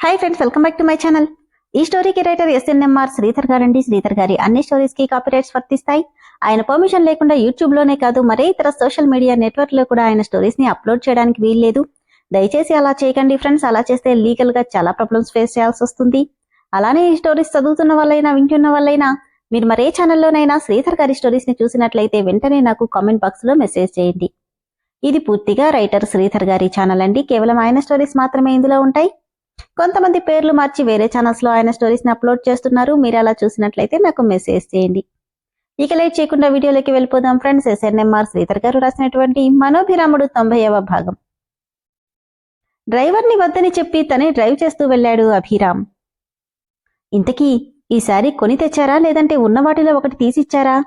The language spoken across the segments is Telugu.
Hi friends, welcome back to my channel. ఈ స్టోరీకి రైటర్ ఎస్ఎన్ఎంఆర్ శ్రీధర్ గారండి. శ్రీధర్ గారి అన్ని స్టోరీస్ కి కాపీరైట్స్ వర్తిస్తాయి. ఆయన పర్మిషన్ లేకుండా యూట్యూబ్ లోనే కాదు మరే ఇతర సోషల్ మీడియా నెట్వర్క్ లో కూడా ఆయన స్టోరీస్ ని అప్లోడ్ చేయడానికి వీల్లేదు. దయచేసి అలా చేయకండి ఫ్రెండ్స్. అలా చేస్తే లీగల్ గా చాలా ప్రాబ్లమ్స్ ఫేస్ చేయాల్సి వస్తుంది. అలానే ఈ స్టోరీస్ చదువుతున్న వాళ్ళైనా వింటున్న వాళ్ళైనా మీరు మరే ఛానల్లోనైనా శ్రీధర్ గారి స్టోరీస్ ని చూసినట్లయితే వెంటనే నాకు కామెంట్ బాక్స్ లో మెసేజ్ చేయండి. ఇది పూర్తిగా రైటర్ శ్రీధర్ గారి ఛానల్ అండి. కేవలం ఆయన స్టోరీస్ మాత్రమే ఇందులో ఉంటాయి. కొంతమంది పేర్లు మార్చి వేరే ఛానల్స్ లో ఆయన స్టోరీస్ ని అప్లోడ్ చేస్తున్నారు. మీరు అలా చూసినట్లయితే నాకు మెసేజ్ చేయండి. ఇక లేట్ చేయకుండా వీడియోలోకి వెళ్ళిపోదాం ఫ్రెండ్స్. ఎస్ఎన్ఎంఆర్ శ్రీధర్ గారు రాసినటువంటి మనోభిరాముడు 90వ భాగం. డ్రైవర్ని వద్దని చెప్పి తనే డ్రైవ్ చేస్తూ వెళ్లాడు అభిరామ్. ఇంతకీ ఈసారి కొని తెచ్చారా లేదంటే ఉన్న వాటిలో ఒకటి తీసిచ్చారా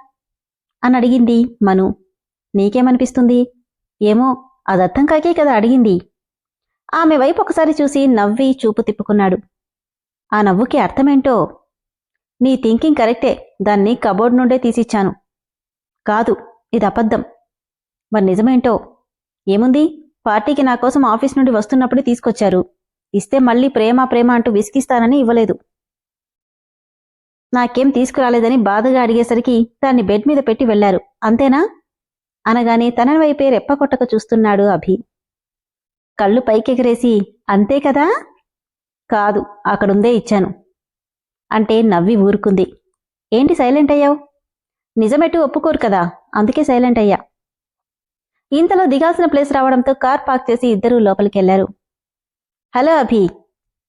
అని అడిగింది మను. నీకేమనిపిస్తుంది? ఏమో, అదర్థం కాకే కదా అడిగింది. ఆమె వైపు ఒకసారి చూసి నవ్వి చూపు తిప్పుకున్నాడు. ఆ నవ్వుకి అర్థమేంటో. నీ థింకింగ్ కరెక్టే, దాన్ని కబోర్డ్ నుండే తీసిచ్చాను. కాదు, ఇది అబద్ధం. మరి నిజమేంటో? ఏముంది, పార్టీకి నా కోసం ఆఫీస్ నుండి వస్తున్నప్పుడే తీసుకొచ్చారు. ఇస్తే మళ్ళీ ప్రేమ ప్రేమ అంటూ విసిగిస్తానని ఇవ్వలేదు. నాకేం తీసుకురాలేదని బాధగా అడిగేసరికి దాన్ని బెడ్ మీద పెట్టి వెళ్లారు, అంతేనా అనగానే తన వైపే రెప్పకొట్టక చూస్తున్నాడు అభి. కళ్ళు పైకెగరేసి అంతే కదా? కాదు, అక్కడుందే ఇచ్చాను అంటే నవ్వి ఊరుకుంది. ఏంటి సైలెంట్ అయ్యావు? నిజమెట్టు ఒప్పుకోరు కదా, అందుకే సైలెంట్ అయ్యా. ఇంతలో దిగాల్సిన ప్లేస్ రావడంతో కార్ పార్క్ చేసి ఇద్దరూ లోపలికెళ్లారు. హలో అభి.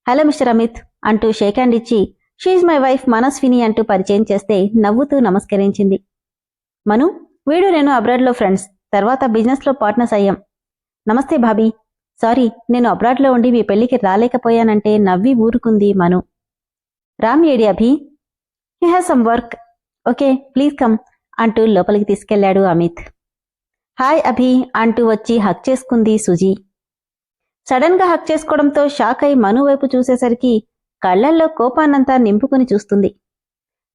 హలో మిస్టర్ అమిత్ అంటూ షేక్ హ్యాండ్ ఇచ్చి షీఈ్ మై వైఫ్ మనస్విని అంటూ పరిచయం చేస్తే నవ్వుతూ నమస్కరించింది. మను, వీడు నేను అబ్రాడ్లో ఫ్రెండ్స్, తర్వాత బిజినెస్లో పార్ట్నర్స్ అయ్యాం. నమస్తే భాబీ. సారీ, నేను అబ్రాడ్లో ఉండి మీ పెళ్లికి రాలేకపోయానంటే నవ్వి ఊరుకుంది మను. రామ్ ఏడి Abhi? He has some work. Okay, please come అంటూ లోపలికి తీసుకెళ్లాడు అమిత్. హాయ్ అభి అంటూ వచ్చి హక్ చేసుకుంది సుజీ. సడన్ గా హక్ చేసుకోవడంతో షాక్ అయి మను వైపు చూసేసరికి కళ్లల్లో కోపాన్నంతా నింపుకుని చూస్తుంది.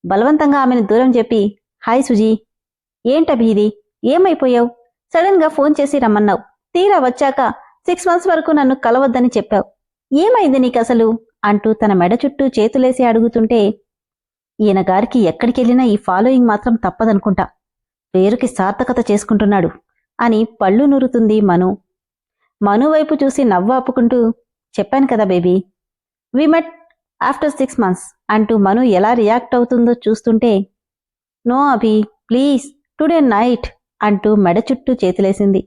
బలవంతంగా ఆమెను దూరం చెప్పి హాయ్ సుజీ. ఏంటభి ఇది? ఏమైపోయావు? సడన్ గా ఫోన్ చేసి రమ్మన్నావు. తీరా వచ్చాక 6 months వరకు నన్ను కలవద్దని చెప్పావు. ఏమైంది నీకసలు అంటూ తన మెడ చుట్టూ చేతులేసి అడుగుతుంటే, ఈయన గారికి ఎక్కడికెళ్ళినా ఈ ఫాలోయింగ్ మాత్రం తప్పదనుకుంటా. పేరుకి సార్థకత చేసుకుంటున్నాడు అని పళ్ళు నూరుతుంది మను. మను వైపు చూసి నవ్వు ఆపుకుంటూ, చెప్పాను కదా baby, we met after 6 months అంటూ మను ఎలా రియాక్ట్ అవుతుందో చూస్తుంటే, no Abhi please, today night అంటూ మెడ చుట్టూ చేతులేసింది.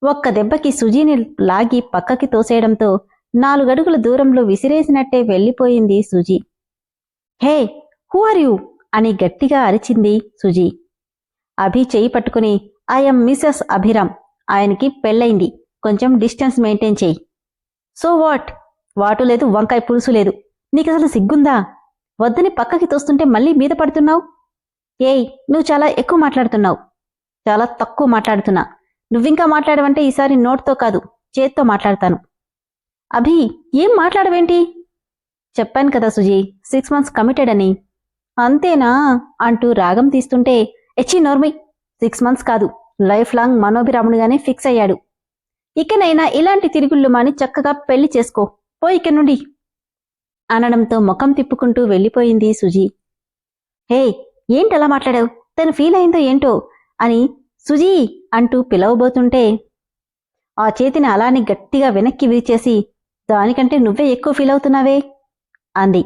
ఒక్క దెబ్బకి సుజీని లాగి పక్కకి తోసేయడంతో 4 అడుగుల దూరంలో విసిరేసినట్టే వెళ్లిపోయింది సుజీ. హే, హూ ఆర్ యూ అని గట్టిగా అరిచింది సుజీ. అభి చెయ్యి పట్టుకుని ఐఎమ్ మిసెస్ అభిరామ్, ఆయనకి పెళ్ళైంది, కొంచెం డిస్టెన్స్ మెయింటైన్ చేయి. So what? వాటు లేదు, వంకాయ పులుసు లేదు. నీకసలు సిగ్గుందా? వద్దని పక్కకి తోస్తుంటే మళ్ళీ మీద పడుతున్నావు. ఏయ్, నువ్వు చాలా ఎక్కువ మాట్లాడుతున్నావు. చాలా తక్కువ మాట్లాడుతున్నా. నువ్వింకా మాట్లాడవంటే ఈసారి నోట్తో కాదు, చేత్తో మాట్లాడతాను. అభి, ఏం మాట్లాడవేంటి? చెప్పాను కదా సుజీ, 6 months కమిటెడ్ అని. అంతేనా అంటూ రాగం తీస్తుంటే, ఎచ్చి నోర్మి, 6 months కాదు, లైఫ్ లాంగ్ మనోభిరాముడిగానే ఫిక్స్ అయ్యాడు. ఇకనైనా ఇలాంటి తిరుగుళ్ళు మాని చక్కగా పెళ్లి చేసుకో, పో ఇక్కడి నుండి అనడంతో ముఖం తిప్పుకుంటూ వెళ్లిపోయింది సుజీ. హే, ఏంటలా మాట్లాడావు? తను ఫీల్ అయిందో ఏంటో అని సుజీ అంటూ పిలవబోతుంటే, ఆ చేతిని అలాని గట్టిగా వెనక్కి విరిచేసి, దానికంటే నువ్వే ఎక్కువ ఫీల్ అవుతున్నావే అంది.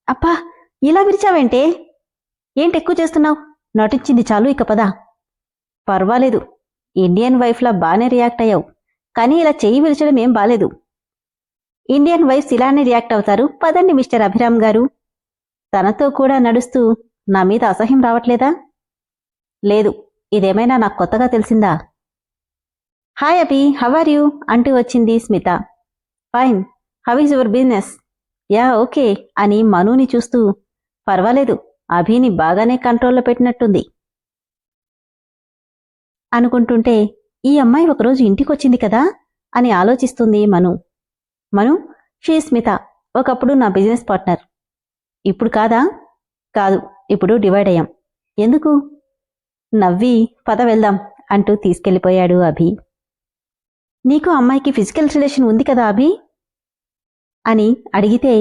అప్పా, ఇలా విరిచావేంటే? ఏంటెక్కువ చేస్తున్నావు? నటించింది చాలు, ఇక పద. పర్వాలేదు, ఇండియన్ వైఫ్లా బానే రియాక్ట్ అయ్యావు, కానీ ఇలా చెయ్యి విరిచడం ఏం బాలేదు. ఇండియన్ వైఫ్స్ ఇలానే రియాక్ట్ అవుతారు. పదండి మిస్టర్ అభిరామ్ గారు. తనతో కూడా నడుస్తూ, నా మీద అసహ్యం రావట్లేదా? లేదు, ఇదేమైనా నాకు కొత్తగా తెలిసిందా? Hi Abhi, how are you అంటూ వచ్చింది Smita. Fine, how is your business? Yeah okay అని మనుని చూస్తూ, పర్వాలేదు, అభిని బాగానే కంట్రోల్లో పెట్టినట్టుంది అనుకుంటుంటే, ఈ అమ్మాయి ఒకరోజు ఇంటికొచ్చింది కదా అని ఆలోచిస్తుంది మను. మను, షీ స్మిత, ఒకప్పుడు నా బిజినెస్ పార్ట్నర్. ఇప్పుడు కాదా? కాదు, ఇప్పుడు డివైడ్ అయ్యాం. ఎందుకు? నవ్వి పద వెళ్దాం అంటూ తీసుకెళ్లిపోయాడు అభి. నీకు అమ్మాయికి ఫిజికల్ రిలేషన్ ఉంది కదా అభి? అని అడిగితే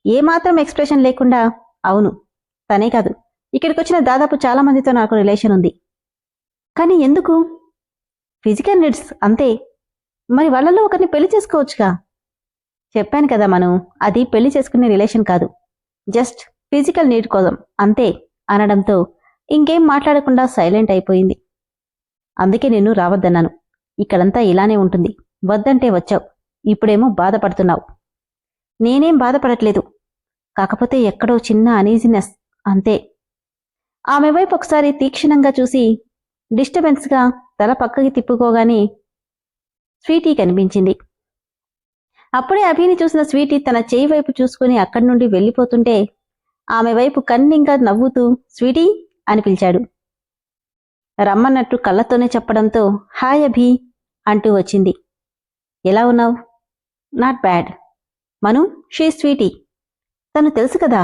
ఏమాత్రం ఎక్స్ప్రెషన్ లేకుండా అవును తనే కాదు ఇక్కడికొచ్చిన దాదాపు చాలా మందితో నాకు రిలేషన్ ఉంది. కానీ ఎందుకు? ఫిజికల్ నీడ్స్ అంతే. మరి వాళ్ళలో ఒకరిని పెళ్లి చేసుకోవచ్చుగా. చెప్పాను కదా మను, అది పెళ్లి చేసుకునే రిలేషన్ కాదు, జస్ట్ ఫిజికల్ నీడ్ కోసం అంతే అనడంతో ఇంకేం మాట్లాడకుండా సైలెంట్ అయిపోయింది. అందుకే నిన్ను రావద్దన్నాను. ఇక్కడంతా ఇలానే ఉంటుంది. వద్దంటే వచ్చావు, ఇప్పుడేమో బాధపడుతున్నావు. నేనేం బాధపడట్లేదు, కాకపోతే ఎక్కడో చిన్న అనీజినెస్ అంతే. ఆమె వైపు ఒకసారి తీక్షణంగా చూసి డిస్టర్బెన్స్గా తల పక్కకి తిప్పుకోగానే స్వీటీ కనిపించింది. అప్పుడే అభిని చూసిన స్వీటీ తన చేయి వైపు చూసుకుని అక్కడి నుండి వెళ్ళిపోతుంటే ఆమె వైపు కన్నింగా నవ్వుతూ స్వీటీ అని పిలిచాడు. రమ్మన్నట్టు కళ్ళతోనే చెప్పడంతో హాయ్ అభి అంటూ వచ్చింది. ఎలా ఉన్నావు? Not bad. Manu, she sweetie. తను తెలుసు కదా,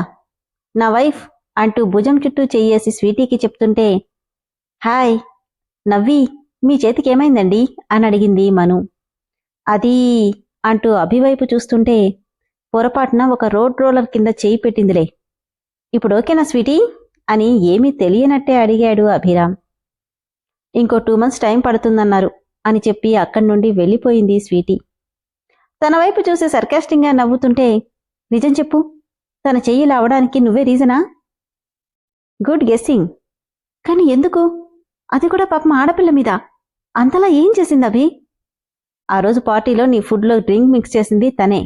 నా వైఫ్ అంటూ భుజం చుట్టూ చెయ్యేసి స్వీటీకి చెప్తుంటే హాయ్ నవ్వి, మీ చేతికేమైందండి అని అడిగింది మను. అది అంటూ అభివైపు చూస్తుంటే పొరపాటున ఒక రోడ్ రోలర్ కింద చేయి పెట్టిందిలే. ఇప్పుడు ఓకేనా స్వీటీ అని ఏమీ తెలియనట్టే అడిగాడు అభిరామ్. ఇంకో 2 months టైం పడుతుందన్నారు అని చెప్పి అక్కడి నుండి వెళ్ళిపోయింది స్వీటీ. తన వైపు చూసి సర్కాస్టింగ్గా నవ్వుతుంటే నిజం చెప్పు, తన చెయ్యిలా అవడానికి నువ్వే రీజనా? Good guessing. కానీ ఎందుకు? అది కూడా పాపం ఆడపిల్ల మీద అంతలా ఏం చేసింది అభి? ఆ రోజు పార్టీలో నీ ఫుడ్లో డ్రింక్ మిక్స్ చేసింది తనే.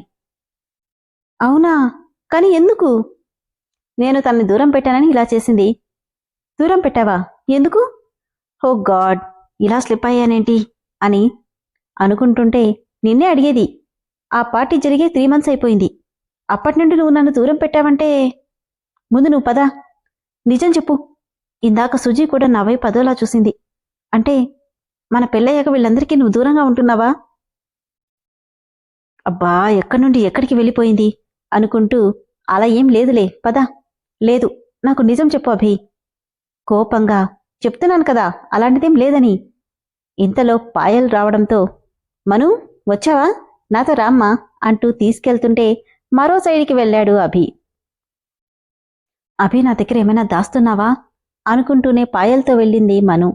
అవునా? కానీ ఎందుకు? నేను తనని దూరం పెట్టానని ఇలా చేసింది. దూరం పెట్టావా? ఎందుకు? ఓ గాడ్, ఇలా స్లిప్ అయ్యానేంటి అని అనుకుంటుంటే నిన్నే అడిగేది. ఆ పార్టీ జరిగే 3 months అయిపోయింది. అప్పటి నుండి నువ్వు నన్ను దూరం పెట్టావంటే ముందు నువ్వు పద, నిజం చెప్పు. ఇందాక సుజీ కూడా నా వైపు అదోలా చూసింది. అంటే మన పెళ్ళయ్యాక వీళ్ళందరికీ నువ్వు దూరంగా ఉంటున్నావా? అబ్బా, ఎక్కడి నుండి ఎక్కడికి వెళ్ళిపోయింది అనుకుంటూ అలా ఏం లేదులే పద. లేదు, నాకు నిజం చెప్పు అభి. కోపంగా చెప్తున్నాను కదా అలాంటిదేం లేదని. ఇంతలో పాయల్ రావడంతో మను వచ్చావా, నాతో రామ్మా అంటూ తీసుకెళ్తుంటే మరో సైడ్కి వెళ్ళాడు అభి. అభి, నా దగ్గర ఏమైనా దాస్తున్నావా అనుకుంటూనే పాయల్తో వెళ్ళింది మను.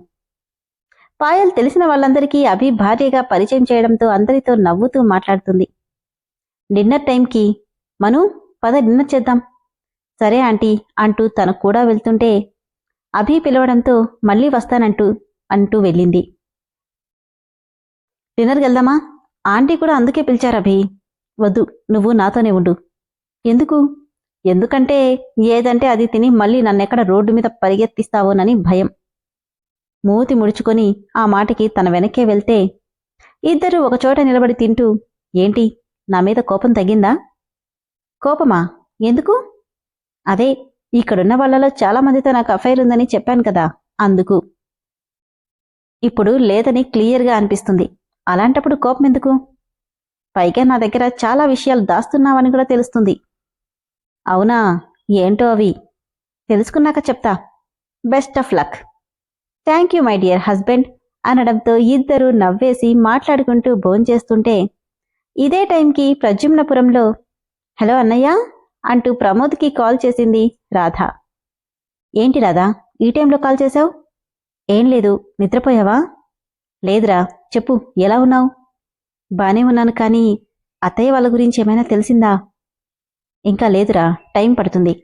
పాయల్ తెలిసిన వాళ్ళందరికీ అభి భార్యగా పరిచయం చేయడంతో అందరితో నవ్వుతూ మాట్లాడుతుంది. డిన్నర్ టైంకి మను పద డిన్నర్ చేద్దాం. సరే ఆంటీ అంటూ తను కూడా వెళ్తుంటే అభి పిలవడంతో మళ్ళీ వస్తానంటూ వెళ్ళింది. డిన్నర్కి వెళ్దామా? ఆంటీ కూడా అందుకే పిలిచారు అభి. వద్దు, నువ్వు నాతోనే ఉండు. ఎందుకు? ఎందుకంటే ఏదంటే అది తిని మళ్ళీ నన్నెక్కడ రోడ్డు మీద పరిగెత్తిస్తావోనని భయం. మూతి ముడుచుకొని ఆ మాటకి తన వెనక్కే వెళ్తే ఇద్దరూ ఒకచోట నిలబడి తింటూ ఏంటి, నా మీద కోపం తగ్గిందా? కోపమా? ఎందుకు? అదే, ఇక్కడున్న వాళ్ళలో చాలా మందితో నాకు అఫైర్ ఉందని చెప్పాను కదా, అందుకు. ఇప్పుడు లేదని క్లియర్గా అనిపిస్తుంది. అలాంటప్పుడు కోపం ఎందుకు? పైగా నా దగ్గర చాలా విషయాలు దాస్తున్నావని కూడా తెలుస్తుంది. అవునా? ఏంటో అవి? తెలుసుకున్నాక చెప్తా. Best of luck. Thank you my dear husband అనడంతో ఇద్దరూ నవ్వేసి మాట్లాడుకుంటూ భోంచేస్తుంటే ఇదే టైంకి ప్రద్యుమ్నపురంలో హలో అన్నయ్య అంటూ ప్రమోద్కి కాల్ చేసింది రాధ. ఏంటి రాధా, ఈ టైంలో కాల్ చేశావు? ఏం లేదు, నిద్రపోయావా? లేదురా, చెప్పు, ఎలా ఉన్నావు? బానే ఉన్నాను, కానీ అత్తయ్య వాళ్ళ గురించి ఏమైనా తెలిసిందా? ఇంకా లేదురా, టైం పడుతుంది.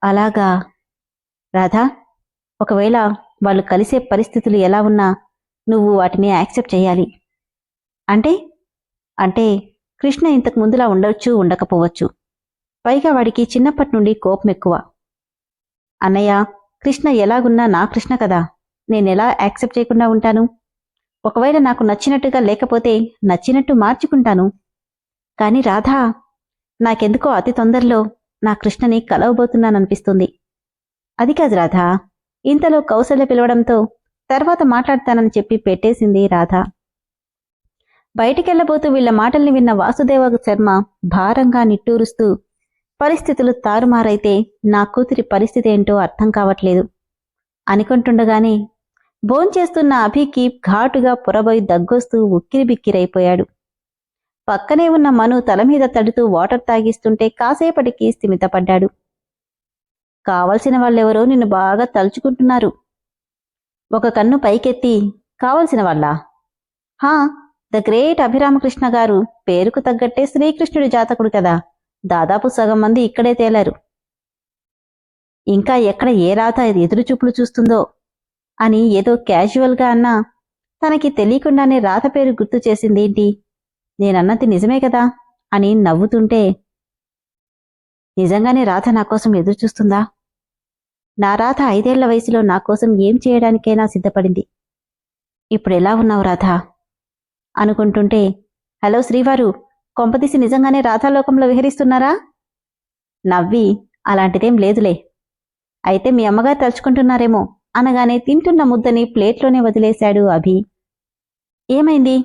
అలాగా రాధా, ఒకవేళ వాళ్ళు కలిసే పరిస్థితులు ఎలా ఉన్నా నువ్వు వాటిని యాక్సెప్ట్ చేయాలి. అంటే కృష్ణ ఇంతకు ముందులా ఉండొచ్చు, ఉండకపోవచ్చు. పైగా వాడికి చిన్నప్పటి నుండి కోపం ఎక్కువ. అన్నయ్య, కృష్ణ ఎలాగున్నా నా కృష్ణ కదా, నేనెలా యాక్సెప్ట్ చేయకుండా ఉంటాను? ఒకవేళ నాకు నచ్చినట్టుగా లేకపోతే నచ్చినట్టు మార్చుకుంటాను. కాని రాధా, నాకెందుకో అతి తొందరలో నా కృష్ణని కలవబోతున్నాననిపిస్తుంది. అది కాదు రాధా. ఇంతలో కౌసల్య పిలవడంతో తర్వాత మాట్లాడతానని చెప్పి పెట్టేసింది రాధ. బయటికెళ్లబోతూ వీళ్ల మాటల్ని విన్న వాసుదేవ శర్మ భారంగా నిట్టూరుస్తూ పరిస్థితులు తారుమారైతే నా కూతురి పరిస్థితి ఏంటో అర్థం కావట్లేదు అనుకుంటుండగానే భోంచేస్తున్న అభికి ఘాటుగా పొరబోయి దగ్గొస్తూ ఉక్కిరిబిక్కిరైపోయాడు. పక్కనే ఉన్న మను తల మీద తడుతూ వాటర్ తాగిస్తుంటే కాసేపటికి స్థిమితపడ్డాడు. కావలసిన వాళ్ళెవరో నిన్ను బాగా తలుచుకుంటున్నారు. ఒక కన్ను పైకెత్తి, కావలసిన వాళ్ళా? హా, ద గ్రేట్ అభిరామకృష్ణ గారు పేరుకు తగ్గట్టే శ్రీకృష్ణుడి జాతకుడు కదా. దాదాపు సగం మంది ఇక్కడే తేలారు. ఇంకా ఎక్కడ ఏ రాత ఎదురుచూపులు చూస్తుందో అని ఏదో క్యాజువల్గా అన్నా తనకి తెలియకుండానే రాత పేరు గుర్తు చేసిందేంటి? నేనన్నది నిజమే కదా అని నవ్వుతుంటే, నిజంగానే రాధ నా కోసం ఎదురుచూస్తుందా? నా రాధ 5 ఏళ్ల వయసులో నా కోసం ఏం చేయడానికైనా సిద్ధపడింది. ఇప్పుడెలా ఉన్నావు రాధా అనుకుంటుంటే, హలో శ్రీవారు, కొంపదీసి నిజంగానే రాధాలోకంలో విహరిస్తున్నారా? నవ్వి, అలాంటిదేం లేదులే. అయితే మీ అమ్మగారు తలుచుకుంటున్నారేమో అనగానే తింటున్న ముద్దని ప్లేట్లోనే వదిలేశాడు అభి. ఏమైంది?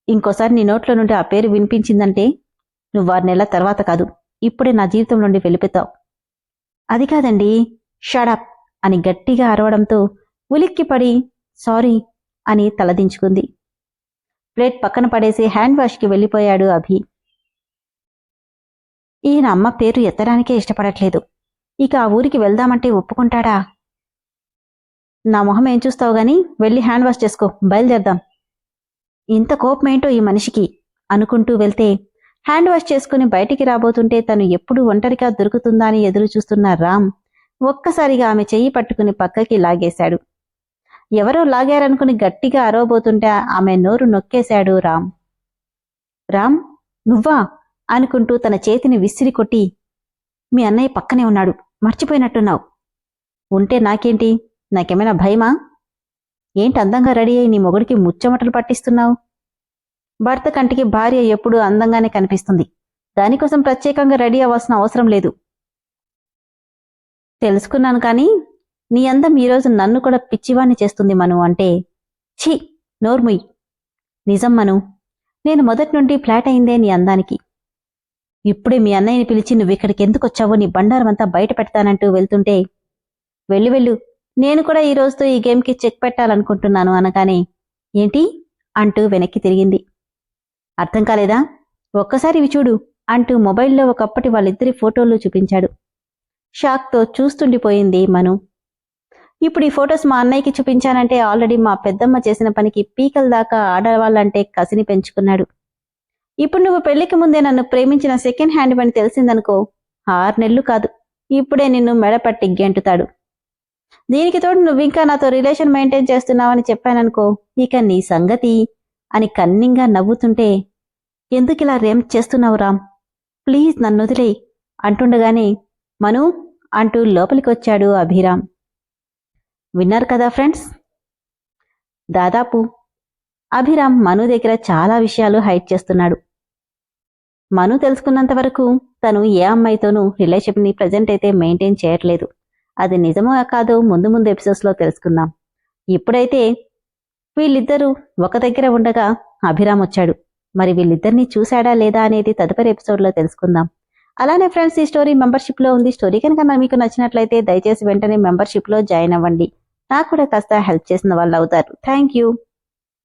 ఇంకోసారి నీ నోట్లో నుండి ఆ పేరు వినిపించిందంటే నువ్వు 6 నెలల తర్వాత కాదు, ఇప్పుడే నా జీవితం నుండి వెళ్ళిపోతావు. అది కాదండి, షడప్ అని గట్టిగా అరవడంతో ఉలిక్కిపడి సారీ అని తలదించుకుంది. ప్లేట్ పక్కన పడేసి హ్యాండ్ వాష్కి వెళ్ళిపోయాడు అభి. ఈయన అమ్మ పేరు ఎత్తడానికే ఇష్టపడట్లేదు. ఇక ఆ ఊరికి వెళ్దామంటే ఒప్పుకుంటాడా? నా మొహం ఏం చూస్తావు గాని వెళ్ళి హ్యాండ్ వాష్ చేసుకో, బయలుదేరదాం. ఇంత కోపమేంటో ఈ మనిషికి అనుకుంటూ వెళ్తే హ్యాండ్ వాష్ చేసుకుని బయటికి రాబోతుంటే తను ఎప్పుడు ఒంటరిగా దొరుకుతుందా అని ఎదురు చూస్తున్న రామ్ ఒక్కసారిగా ఆమె చెయ్యి పట్టుకుని పక్కకి లాగేశాడు. ఎవరో లాగారనుకుని గట్టిగా అరవబోతుంటే ఆమె నోరు నొక్కేశాడు రామ్. రామ్, నువ్వా అనుకుంటూ తన చేతిని విసిరి కొట్టి, మీ అన్నయ్య పక్కనే ఉన్నాడు, మర్చిపోయినట్టున్నావు. ఉంటే నాకేంటి? నాకేమైనా భయమా? ఏంటి అందంగా రెడీ అయి నీ మొగుడికి ముచ్చమటలు పట్టిస్తున్నావు? భర్త కంటికి భార్య ఎప్పుడూ అందంగానే కనిపిస్తుంది. దానికోసం ప్రత్యేకంగా రెడీ అవ్వాల్సిన అవసరం లేదు. తెలుసుకున్నాను కానీ నీ అందం ఈరోజు నన్ను కూడా పిచ్చివాణ్ణి చేస్తుంది మను అంటే. ఛీ, నోర్ముయ్. నిజం మను, నేను మొదటి నుండి ఫ్లాట్ అయిందే నీ అందానికి. ఇప్పుడే మీ అన్నయ్యని పిలిచి నువ్విక్కడికి ఎందుకొచ్చావో నీ బండారమంతా బయట పెడతానంటూ వెళ్తుంటే, వెళ్ళు, నేను కూడా ఈ రోజుతో ఈ గేమ్కి చెక్ పెట్టాలనుకుంటున్నాను అనగానే, ఏంటి అంటూ వెనక్కి తిరిగింది. అర్థం కాలేదా? ఒక్కసారి ఇవి చూడు అంటూ మొబైల్లో ఒకప్పటి వాళ్ళిద్దరి ఫోటోలు చూపించాడు. షాక్తో చూస్తుండిపోయింది మను. ఇప్పుడు ఈ ఫొటోస్ మా అన్నయ్యకి చూపించానంటే ఆల్రెడీ మా పెద్దమ్మ చేసిన పనికి పీకల దాకా ఆడవాళ్ళంటే కసిని పెంచుకున్నాడు. ఇప్పుడు నువ్వు పెళ్లికి ముందే నన్ను ప్రేమించిన సెకండ్ హ్యాండ్ అని తెలిసిందనుకో, 6 నెలలు కాదు, ఇప్పుడే నిన్ను మెడపట్టి గెంటుతాడు. దీనికి తోడు నువ్వింకా నాతో రిలేషన్ మెయింటైన్ చేస్తున్నావని చెప్పాననుకో, ఇక నీ సంగతి అని కన్నింగా నవ్వుతుంటే, ఎందుకిలా రేం చేస్తున్నావు రామ్, ప్లీజ్ నన్నొదిలేయ్ అంటుండగానే, మను అంటూ లోపలికొచ్చాడు అభిరామ్. విన్నారు కదా ఫ్రెండ్స్, దాదాపు అభిరామ్ మను దగ్గర చాలా విషయాలు హైడ్ చేస్తున్నాడు. మను తెలుసుకున్నంత వరకు తను ఏ అమ్మాయితోనూ రిలేషన్ని ప్రజెంట్ అయితే మెయింటైన్ చేయట్లేదు. అది నిజమో కాదో ముందు ముందు ఎపిసోడ్స్లో తెలుసుకుందాం. ఇప్పుడైతే వీళ్ళిద్దరూ ఒక దగ్గర ఉండగా అభిరామ్ వచ్చాడు. మరి వీళ్ళిద్దరినీ చూశాడా లేదా అనేది తదుపరి ఎపిసోడ్లో తెలుసుకుందాం. అలానే ఫ్రెండ్స్, ఈ స్టోరీ మెంబర్షిప్లో ఉంది. స్టోరీ కనుక మీకు నచ్చినట్లయితే దయచేసి వెంటనే మెంబర్షిప్లో జాయిన్ అవ్వండి. నాకు కూడా కాస్త హెల్ప్ చేసిన వాళ్ళు అవుతారు. Thank you.